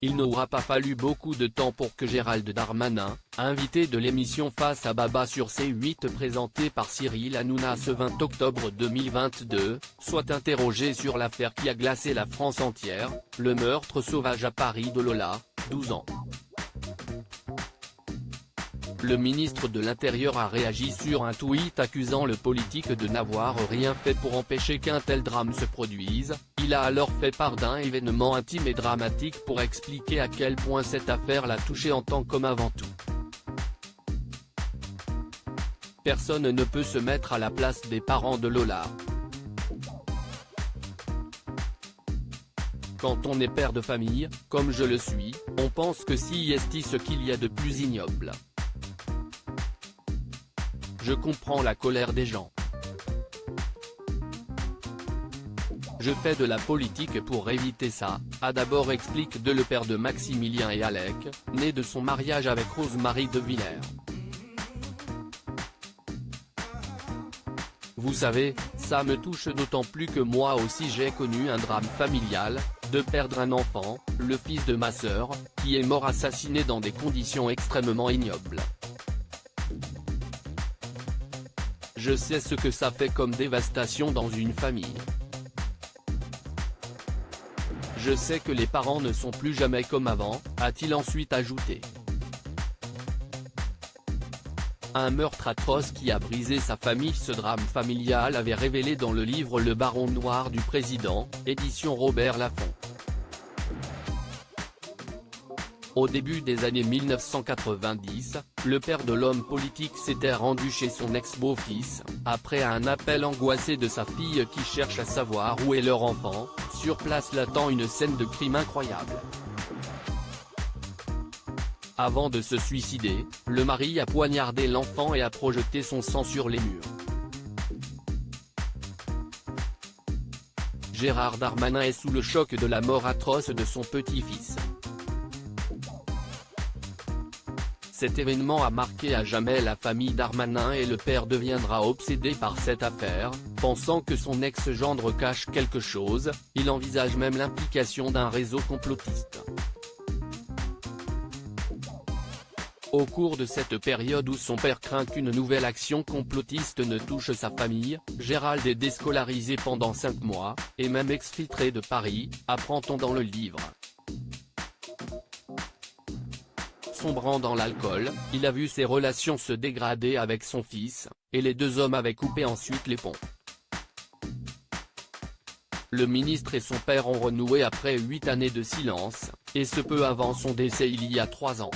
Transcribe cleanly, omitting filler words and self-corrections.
Il n'aura pas fallu beaucoup de temps pour que Gérald Darmanin, invité de l'émission Face à Baba sur C8 présentée par Cyril Hanouna ce 20 octobre 2022, soit interrogé sur l'affaire qui a glacé la France entière, le meurtre sauvage à Paris de Lola, 12 ans. Le ministre de l'Intérieur a réagi sur un tweet accusant le politique de n'avoir rien fait pour empêcher qu'un tel drame se produise. Il a alors fait part d'un événement intime et dramatique pour expliquer à quel point cette affaire l'a touché en tant qu'homme avant tout. Personne ne peut se mettre à la place des parents de Lola. Quand on est père de famille, comme je le suis, on pense que si est ce qu'il y a de plus ignoble. Je comprends la colère des gens. Je fais de la politique pour éviter ça, a d'abord expliqué le père de Maximilien et Alec, né de son mariage avec Rosemarie de Villers. Vous savez, ça me touche d'autant plus que moi aussi j'ai connu un drame familial, de perdre un enfant, le fils de ma sœur, qui est mort assassiné dans des conditions extrêmement ignobles. Je sais ce que ça fait comme dévastation dans une famille. Je sais que les parents ne sont plus jamais comme avant, a-t-il ensuite ajouté. Un meurtre atroce qui a brisé sa famille. Ce drame familial avait révélé dans le livre Le Baron Noir du président, édition Robert Laffont. Au début des années 1990, le père de l'homme politique s'était rendu chez son ex-beau-fils, après un appel angoissé de sa fille qui cherche à savoir où est leur enfant. Sur place l'attend une scène de crime incroyable. Avant de se suicider, le mari a poignardé l'enfant et a projeté son sang sur les murs. Gérald Darmanin est sous le choc de la mort atroce de son petit-fils. Cet événement a marqué à jamais la famille Darmanin et le père deviendra obsédé par cette affaire, pensant que son ex-gendre cache quelque chose. Il envisage même l'implication d'un réseau complotiste. Au cours de cette période où son père craint qu'une nouvelle action complotiste ne touche sa famille, Gérald est déscolarisé pendant 5 mois, et même exfiltré de Paris, apprend-on dans le livre. Sombrant dans l'alcool, il a vu ses relations se dégrader avec son fils, et les deux hommes avaient coupé ensuite les ponts. Le ministre et son père ont renoué après 8 années de silence, et ce peu avant son décès il y a 3 ans.